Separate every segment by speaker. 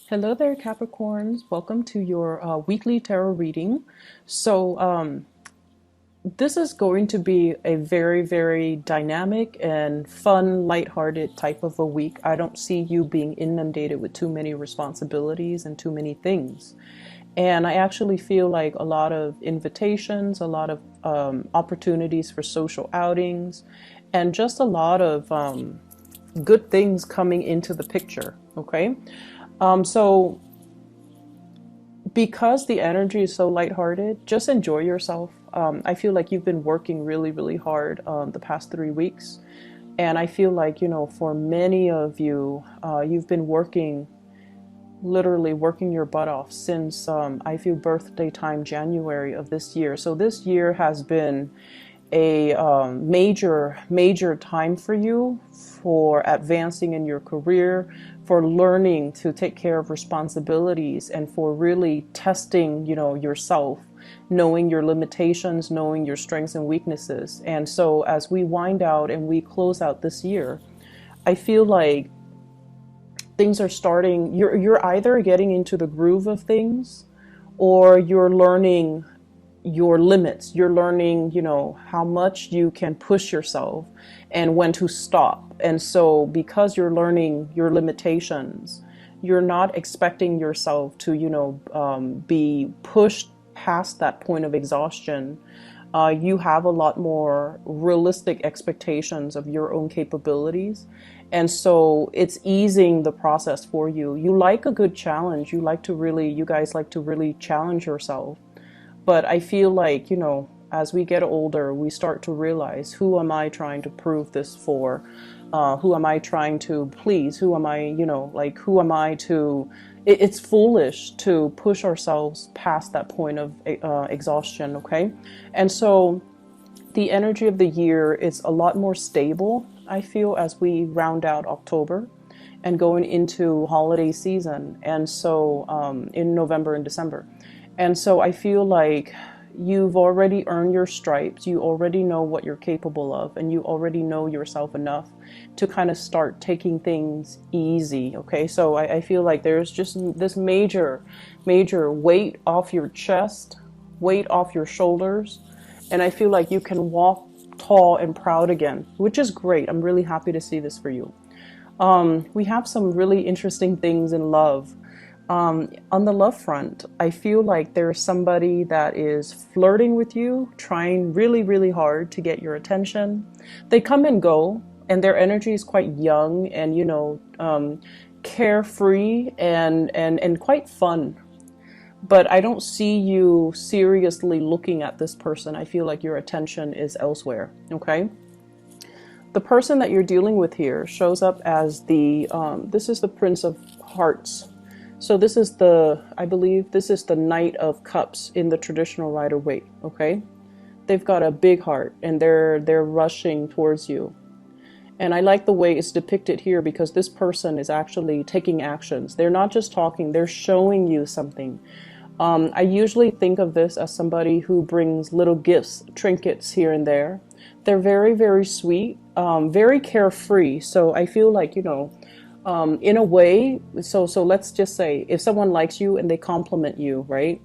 Speaker 1: Hello there, Capricorns. Welcome to your weekly tarot reading. So, this is going to be a very, very dynamic and fun, lighthearted type of a week. I don't see you being inundated with too many responsibilities and too many things. And I actually feel like a lot of invitations, a lot of opportunities for social outings, and just a lot of good things coming into the picture. Okay. So because the energy is so lighthearted, just enjoy yourself. I feel like you've been working really, really hard the past 3 weeks. And I feel like, for many of you, you've been working, literally working your butt off since I feel birthday time January of this year. So this year has been a major, major time for you for advancing in your career, for learning to take care of responsibilities, and for really testing, yourself, knowing your limitations, knowing your strengths and weaknesses. And so as we wind out and we close out this year, I feel like things are starting, you're either getting into the groove of things or you're learning your limits. You're learning, how much you can push yourself and when to stop. And so because you're learning your limitations, you're not expecting yourself to, be pushed past that point of exhaustion. You have a lot more realistic expectations of your own capabilities. And so it's easing the process for you. You like a good challenge. You guys like to really challenge yourself. But I feel like, as we get older, we start to realize, who am I trying to prove this for? Who am I trying to please? Who am I, who am I to... It's foolish to push ourselves past that point of exhaustion, okay? And so the energy of the year is a lot more stable, I feel, as we round out October and going into holiday season. And so in November and December. And so I feel like you've already earned your stripes. You already know what you're capable of, and you already know yourself enough to kind of start taking things easy. Okay, so I feel like there's just this major, major weight off your chest, weight off your shoulders, and I feel like you can walk tall and proud again, which is great. I'm really happy to see this for you. We have some really interesting things in love. On the love front, I feel like there's somebody that is flirting with you, trying really, really hard to get your attention. They come and go, and their energy is quite young and, carefree and quite fun. But I don't see you seriously looking at this person. I feel like your attention is elsewhere, okay? The person that you're dealing with here shows up as this is the Prince of Hearts. So this is I believe this is the Knight of Cups in the traditional Rider-Waite, okay? They've got a big heart and they're rushing towards you. And I like the way it's depicted here because this person is actually taking actions. They're not just talking, they're showing you something. I usually think of this as somebody who brings little gifts, trinkets here and there. They're very, very sweet, very carefree. So I feel like, in a way, so let's just say if someone likes you and they compliment you, right?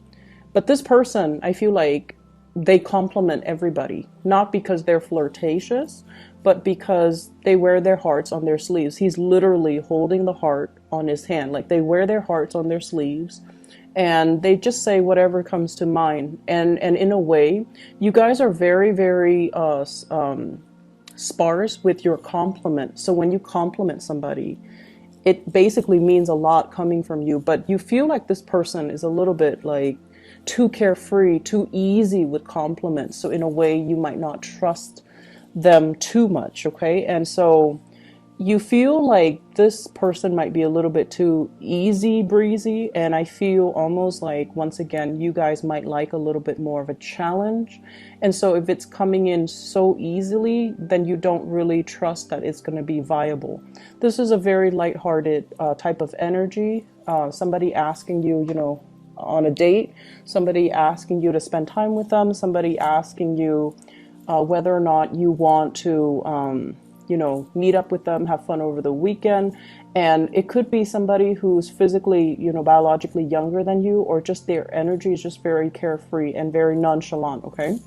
Speaker 1: But this person, I feel like they compliment everybody, not because they're flirtatious, but because they wear their hearts on their sleeves. He's literally holding the heart on his hand. Like they wear their hearts on their sleeves and they just say whatever comes to mind. And in a way, you guys are very, very sparse with your compliment. So when you compliment somebody, it basically means a lot coming from you, but you feel like this person is a little bit like too carefree, too easy with compliments. So in a way, you might not trust them too much, okay? And so you feel like this person might be a little bit too easy breezy, and I feel almost like, once again, you guys might like a little bit more of a challenge. And so if it's coming in so easily, then you don't really trust that it's going to be viable. This is a very lighthearted type of energy. Somebody asking you, on a date, somebody asking you to spend time with them, somebody asking you whether or not you want to you know, meet up with them, have fun over the weekend. And it could be somebody who's physically, you know, biologically younger than you, or just their energy is just very carefree and very nonchalant, okay?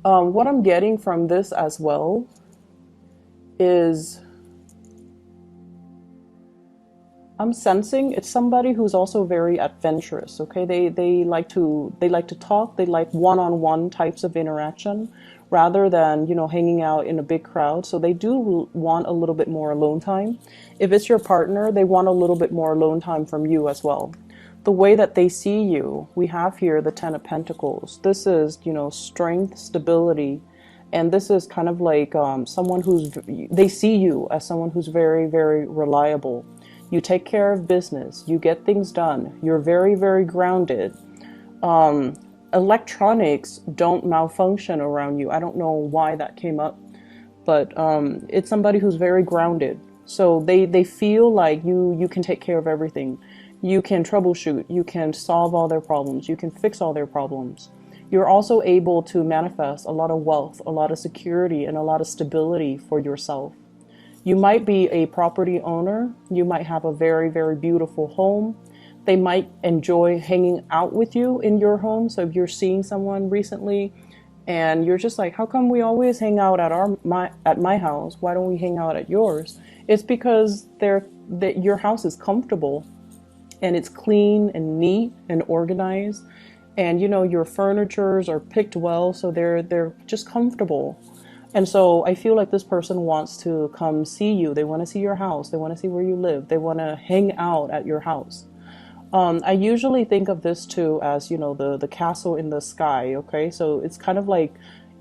Speaker 1: What I'm getting from this as well is I'm sensing it's somebody who's also very adventurous, okay? They like to talk, they like one-on-one types of interaction rather than, you know, hanging out in a big crowd. So they do want a little bit more alone time. If it's your partner, they want a little bit more alone time from you as well. The way that they see you, we have here the Ten of Pentacles. This is, you know, strength, stability, and this is kind of like someone who's, they see you as someone who's very, very reliable. You take care of business, you get things done, you're very, very grounded. Electronics don't malfunction around you. I don't know why that came up, but it's somebody who's very grounded. So they feel like you can take care of everything. You can troubleshoot, you can solve all their problems, you can fix all their problems. You're also able to manifest a lot of wealth, a lot of security, and a lot of stability for yourself. You might be a property owner. You might have a very, very beautiful home. They might enjoy hanging out with you in your home. So if you're seeing someone recently and you're just like, how come we always hang out at my house? Why don't we hang out at yours? It's because your house is comfortable and it's clean and neat and organized. And, you know, your furnitures are picked well, so they're just comfortable. And so I feel like this person wants to come see you. They want to see your house. They want to see where you live. They want to hang out at your house. I usually think of this too as, you know, the castle in the sky. Okay, so it's kind of like,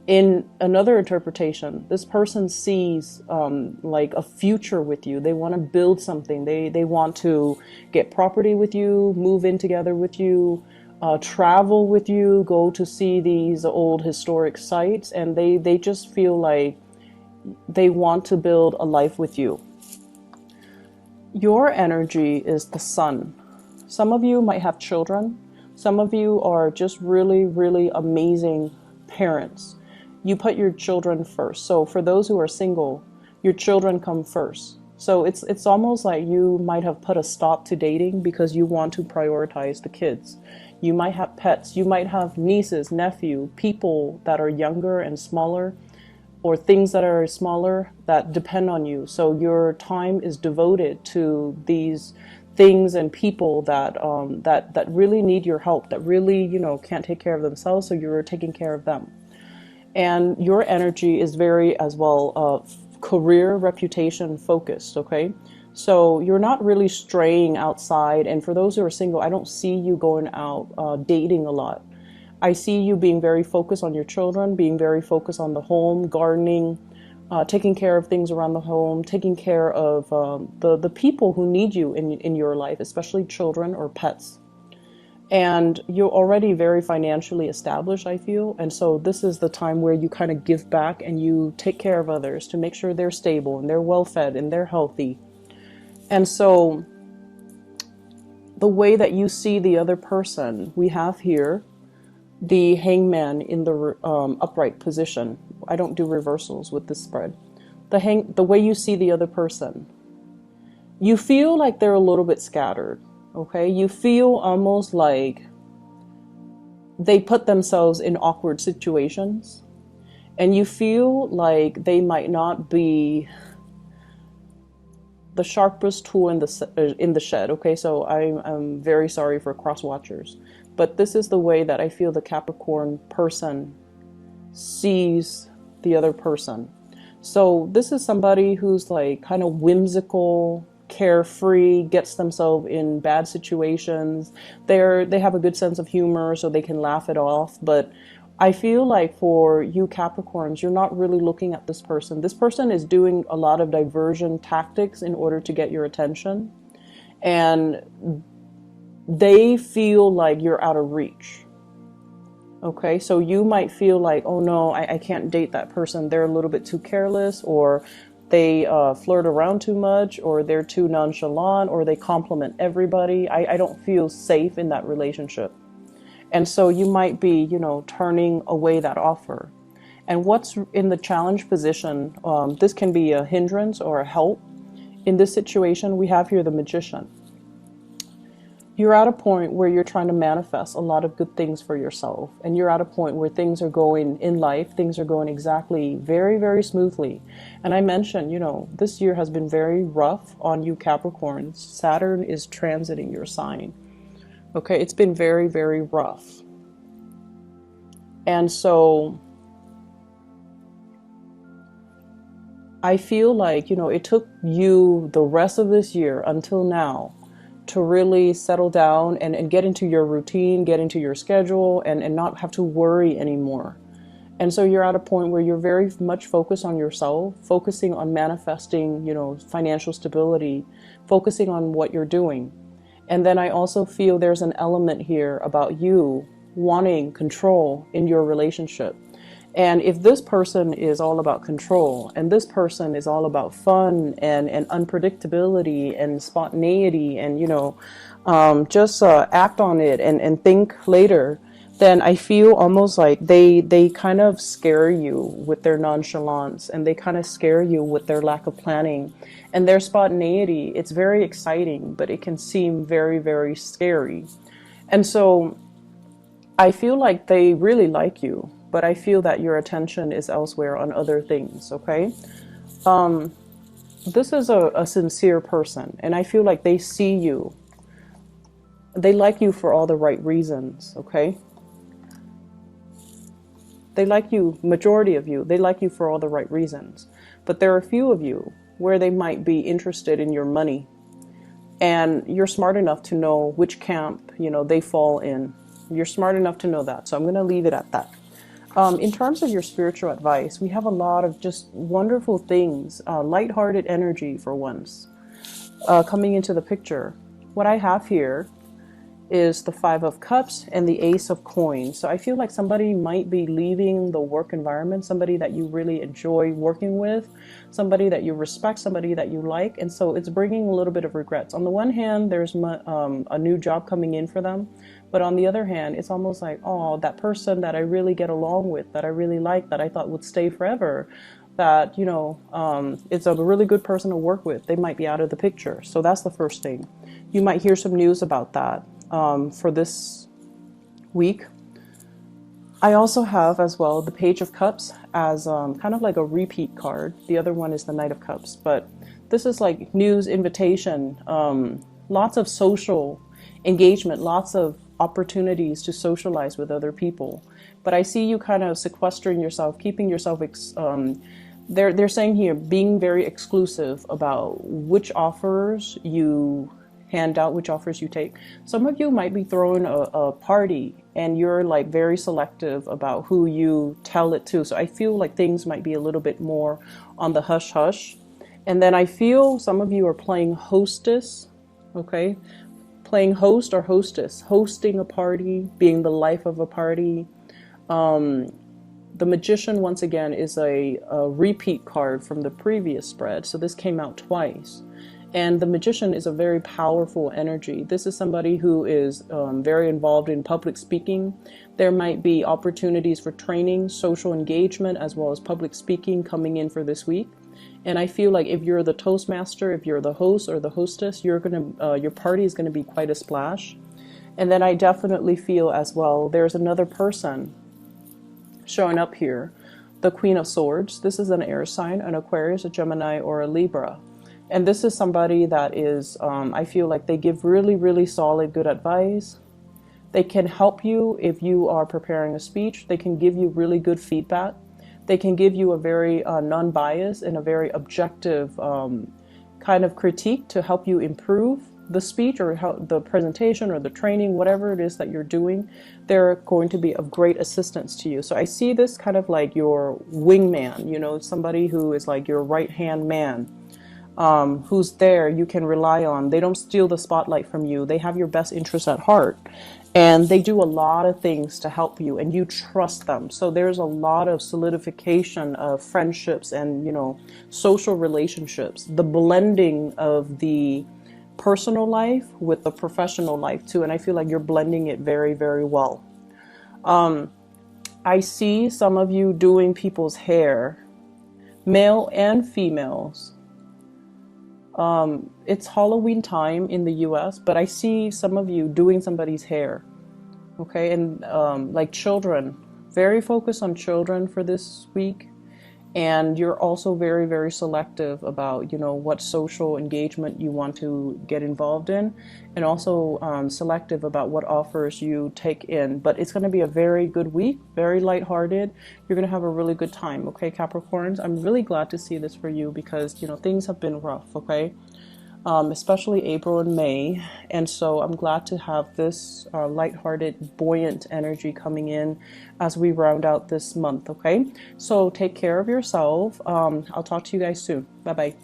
Speaker 1: in another interpretation, this person sees like a future with you. They want to build something. They want to get property with you, move in together with you, travel with you, go to see these old historic sites, and they just feel like they want to build a life with you. Your energy is the sun. Some of you might have children. Some of you are just really, really amazing parents. You put your children first. So for those who are single, your children come first. So it's almost like you might have put a stop to dating because you want to prioritize the kids. You might have pets. You might have nieces, nephew, people that are younger and smaller, or things that are smaller that depend on you. So your time is devoted to these things and people that that really need your help, that really, you know, can't take care of themselves. So you're taking care of them. And your energy is very, as well, career, reputation focused, okay? So you're not really straying outside. And for those who are single, I don't see you going out dating a lot. I see you being very focused on your children, being very focused on the home, gardening, taking care of things around the home, taking care of the people who need you in your life, especially children or pets. And you're already very financially established, I feel. And so this is the time where you kind of give back and you take care of others to make sure they're stable and they're well fed and they're healthy. And so the way that you see the other person, we have here the hangman in the upright position. I don't do reversals with this spread. The way you see the other person, you feel like they're a little bit scattered. Okay, you feel almost like they put themselves in awkward situations, and you feel like they might not be the sharpest tool in the shed. Okay, so I'm very sorry for cross watchers, but this is the way that I feel the Capricorn person sees the other person. So this is somebody who's like kind of whimsical, carefree, gets themselves in bad situations. They have a good sense of humor, so they can laugh it off. But I feel like for you Capricorns, you're not really looking at this person. This person is doing a lot of diversion tactics in order to get your attention. And they feel like you're out of reach. Okay, so you might feel like, oh no, I can't date that person. They're a little bit too careless, or they flirt around too much, or they're too nonchalant, or they compliment everybody. I don't feel safe in that relationship. And so you might be, you know, turning away that offer. And what's in the challenge position, this can be a hindrance or a help. In this situation, we have here the Magician. You're at a point where you're trying to manifest a lot of good things for yourself. And you're at a point where things are going in life, things are going exactly very, very smoothly. And I mentioned, you know, this year has been very rough on you Capricorns. Saturn is transiting your sign. Okay, it's been very, very rough. And so I feel like, you know, it took you the rest of this year until now to really settle down and get into your routine, get into your schedule, and not have to worry anymore. And so you're at a point where you're very much focused on yourself, focusing on manifesting, you know, financial stability, focusing on what you're doing. And then I also feel there's an element here about you wanting control in your relationship. And if this person is all about control, and this person is all about fun and unpredictability and spontaneity and, you know, just act on it and think later, then I feel almost like they kind of scare you with their nonchalance, and they kind of scare you with their lack of planning and their spontaneity. It's very exciting, but it can seem very, very scary. And so I feel like they really like you, but I feel that your attention is elsewhere on other things, okay? This is a sincere person, and I feel like they see you. They like you for all the right reasons, okay? They like you, majority of you, they like you for all the right reasons. But there are a few of you where they might be interested in your money. And you're smart enough to know which camp, you know, they fall in. You're smart enough to know that. So I'm going to leave it at that. In terms of your spiritual advice, we have a lot of just wonderful things, lighthearted energy for once, coming into the picture. What I have here is the Five of Cups and the Ace of Coins. So I feel like somebody might be leaving the work environment, somebody that you really enjoy working with, somebody that you respect, somebody that you like. And so it's bringing a little bit of regrets. On the one hand, there's a new job coming in for them. But on the other hand, it's almost like, oh, that person that I really get along with, that I really like, that I thought would stay forever, that, you know, it's a really good person to work with. They might be out of the picture. So that's the first thing. You might hear some news about that for this week. I also have as well the Page of Cups as kind of like a repeat card. The other one is the Knight of Cups. But this is like news, invitation, lots of social engagement, lots of opportunities to socialize with other people. But I see you kind of sequestering yourself, keeping yourself, they're saying here, being very exclusive about which offers you hand out, which offers you take. Some of you might be throwing a party and you're like very selective about who you tell it to. So I feel like things might be a little bit more on the hush hush. And then I feel some of you are playing hostess, okay? Playing host or hostess, hosting a party, being the life of a party. The Magician, once again, is a repeat card from the previous spread. So this came out twice. And the Magician is a very powerful energy. This is somebody who is very involved in public speaking. There might be opportunities for training, social engagement, as well as public speaking coming in for this week. And I feel like if you're the Toastmaster, if you're the host or the hostess, you're gonna your party is gonna be quite a splash. And then I definitely feel as well, there's another person showing up here, the Queen of Swords. This is an air sign, an Aquarius, a Gemini, or a Libra. And this is somebody that is, I feel like they give really, really solid, good advice. They can help you if you are preparing a speech. They can give you really good feedback. They can give you a very non-biased and a very objective kind of critique to help you improve the speech or the presentation or the training, whatever it is that you're doing. They're going to be of great assistance to you. So I see this kind of like your wingman, you know, somebody who is like your right-hand man, who's there, you can rely on. They don't steal the spotlight from you. They have your best interests at heart. And they do a lot of things to help you, and you trust them. So there's a lot of solidification of friendships and, you know, social relationships. The blending of the personal life with the professional life too. And I feel like you're blending it very, very well. I see some of you doing people's hair, male and females. It's Halloween time in the US, but I see some of you doing somebody's hair. Okay, and like children, very focused on children for this week. And you're also very, very selective about, you know, what social engagement you want to get involved in, and also selective about what offers you take in. But it's going to be a very good week, very lighthearted. You're going to have a really good time, okay, Capricorns? I'm really glad to see this for you because, you know, things have been rough, okay? Especially April and May. And so I'm glad to have this lighthearted, buoyant energy coming in as we round out this month, okay? So take care of yourself. I'll talk to you guys soon. Bye-bye.